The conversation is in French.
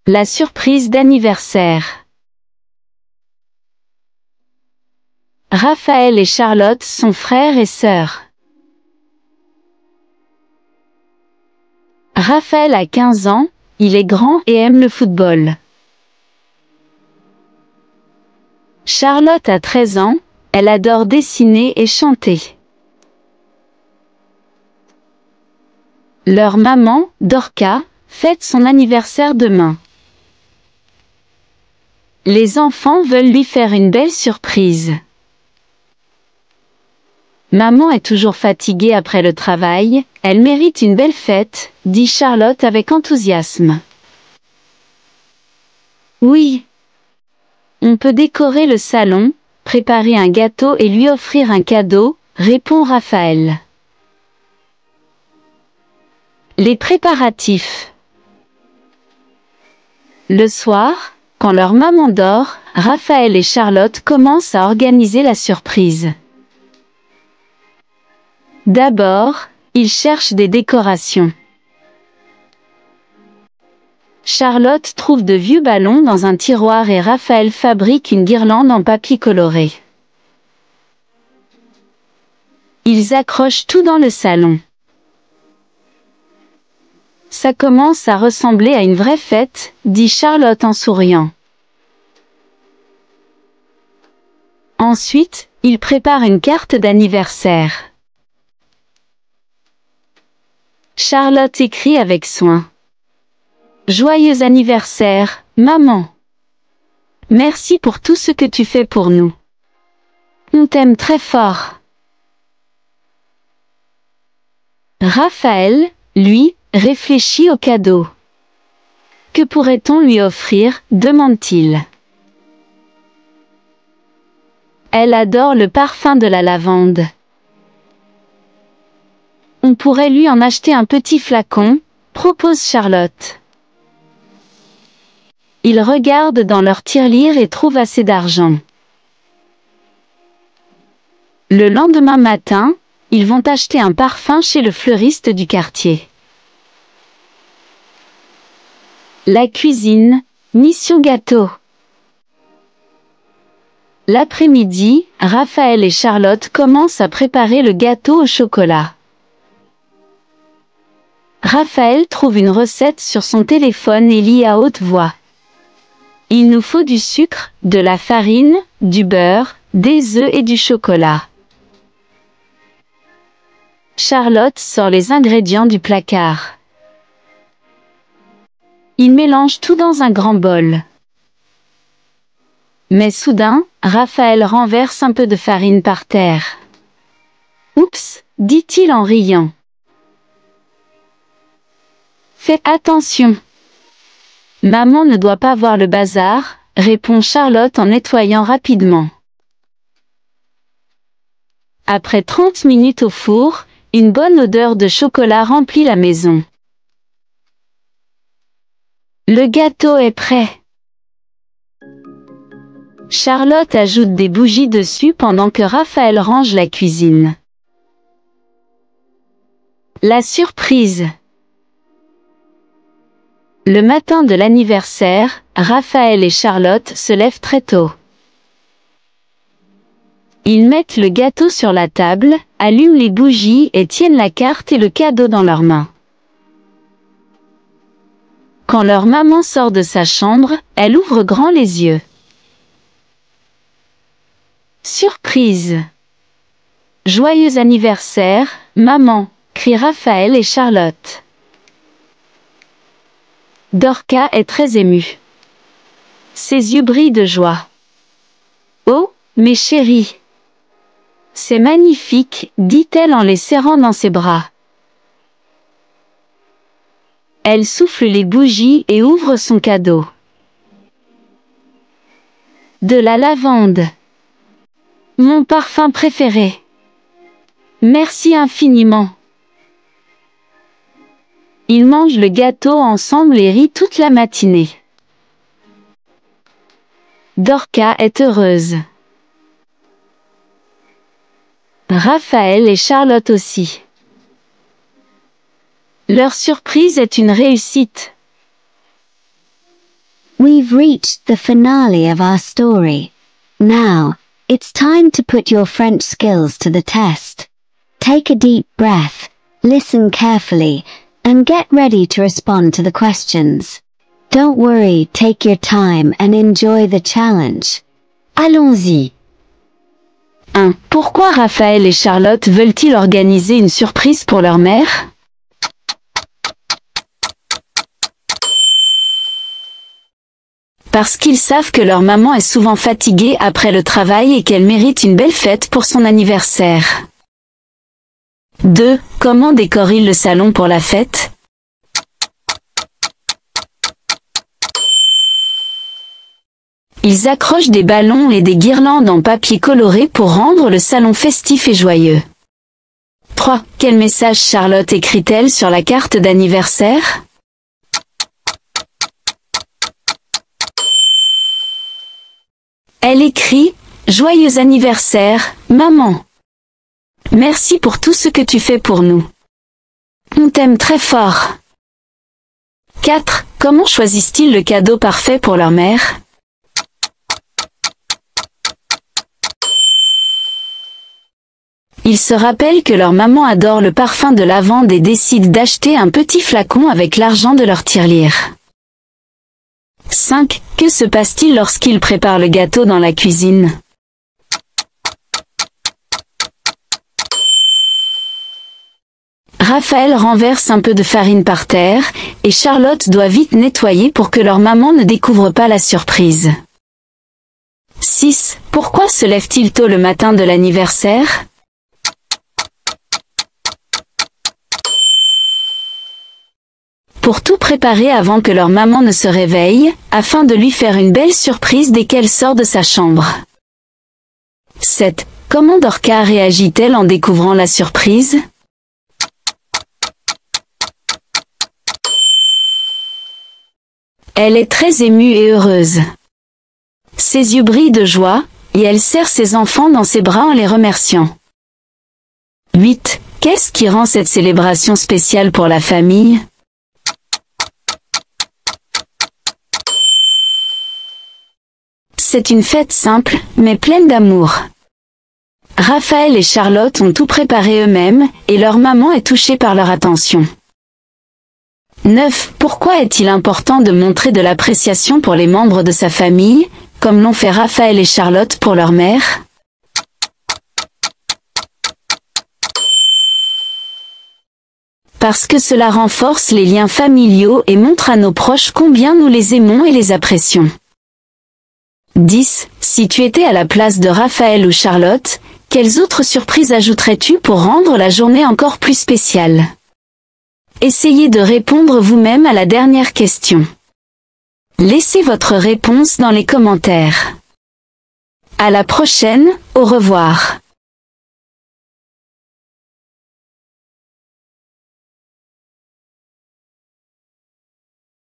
La surprise d'anniversaire. Raphaël et Charlotte sont frères et sœurs. Raphaël a 15 ans, il est grand et aime le football. Charlotte a 13 ans, elle adore dessiner et chanter. Leur maman, Dorca, fête son anniversaire demain. Les enfants veulent lui faire une belle surprise. Maman est toujours fatiguée après le travail, elle mérite une belle fête, dit Charlotte avec enthousiasme. Oui. On peut décorer le salon, préparer un gâteau et lui offrir un cadeau, répond Raphaël. Les préparatifs. Le soir, quand leur maman dort, Raphaël et Charlotte commencent à organiser la surprise. D'abord, ils cherchent des décorations. Charlotte trouve de vieux ballons dans un tiroir et Raphaël fabrique une guirlande en papier coloré. Ils accrochent tout dans le salon. Ça commence à ressembler à une vraie fête, dit Charlotte en souriant. Ensuite, ils préparent une carte d'anniversaire. Charlotte écrit avec soin. Joyeux anniversaire, maman. Merci pour tout ce que tu fais pour nous. On t'aime très fort. Raphaël, lui, réfléchit au cadeau. Que pourrait-on lui offrir, demande-t-il. Elle adore le parfum de la lavande. On pourrait lui en acheter un petit flacon, propose Charlotte. Ils regardent dans leur tirelire et trouvent assez d'argent. Le lendemain matin, ils vont acheter un parfum chez le fleuriste du quartier. La cuisine, mission gâteau. L'après-midi, Raphaël et Charlotte commencent à préparer le gâteau au chocolat. Raphaël trouve une recette sur son téléphone et lit à haute voix. Il nous faut du sucre, de la farine, du beurre, des œufs et du chocolat. Charlotte sort les ingrédients du placard. Il mélange tout dans un grand bol. Mais soudain, Raphaël renverse un peu de farine par terre. Oups, dit-il en riant. Fais attention. Maman ne doit pas voir le bazar, répond Charlotte en nettoyant rapidement. Après 30 minutes au four, une bonne odeur de chocolat remplit la maison. Le gâteau est prêt. Charlotte ajoute des bougies dessus pendant que Raphaël range la cuisine. La surprise. Le matin de l'anniversaire, Raphaël et Charlotte se lèvent très tôt. Ils mettent le gâteau sur la table, allument les bougies et tiennent la carte et le cadeau dans leurs mains. Quand leur maman sort de sa chambre, elle ouvre grand les yeux. Surprise! Joyeux anniversaire, maman, crient Raphaël et Charlotte. Dorca est très émue. Ses yeux brillent de joie. Oh, mes chéris! C'est magnifique, dit-elle en les serrant dans ses bras. Elle souffle les bougies et ouvre son cadeau. De la lavande. Mon parfum préféré. Merci infiniment. Ils mangent le gâteau ensemble et rient toute la matinée. Dorca est heureuse. Raphaël et Charlotte aussi. Leur surprise est une réussite. We've reached the finale of our story. Now, it's time to put your French skills to the test. Take a deep breath, listen carefully, and get ready to respond to the questions. Don't worry, take your time and enjoy the challenge. Allons-y. 1. Pourquoi Raphaël et Charlotte veulent-ils organiser une surprise pour leur mère? Parce qu'ils savent que leur maman est souvent fatiguée après le travail et qu'elle mérite une belle fête pour son anniversaire. 2. Comment décorent-ils le salon pour la fête? Ils accrochent des ballons et des guirlandes en papier coloré pour rendre le salon festif et joyeux. 3. Quel message Charlotte écrit-elle sur la carte d'anniversaire? Elle écrit « Joyeux anniversaire, maman. Merci pour tout ce que tu fais pour nous. On t'aime très fort. » 4. Comment choisissent-ils le cadeau parfait pour leur mère? Ils se rappellent que leur maman adore le parfum de lavande et décident d'acheter un petit flacon avec l'argent de leur tirelire. 5. Que se passe-t-il lorsqu'ils préparent le gâteau dans la cuisine? Raphaël renverse un peu de farine par terre, et Charlotte doit vite nettoyer pour que leur maman ne découvre pas la surprise. 6. Pourquoi se lève-t-il tôt le matin de l'anniversaire? Pour tout préparer avant que leur maman ne se réveille, afin de lui faire une belle surprise dès qu'elle sort de sa chambre. 7. Comment Dorca réagit-elle en découvrant la surprise? Elle est très émue et heureuse. Ses yeux brillent de joie, et elle serre ses enfants dans ses bras en les remerciant. 8. Qu'est-ce qui rend cette célébration spéciale pour la famille? C'est une fête simple, mais pleine d'amour. Raphaël et Charlotte ont tout préparé eux-mêmes, et leur maman est touchée par leur attention. 9. Pourquoi est-il important de montrer de l'appréciation pour les membres de sa famille, comme l'ont fait Raphaël et Charlotte pour leur mère? Parce que cela renforce les liens familiaux et montre à nos proches combien nous les aimons et les apprécions. 10. Si tu étais à la place de Raphaël ou Charlotte, quelles autres surprises ajouterais-tu pour rendre la journée encore plus spéciale? Essayez de répondre vous-même à la dernière question. Laissez votre réponse dans les commentaires. À la prochaine, au revoir.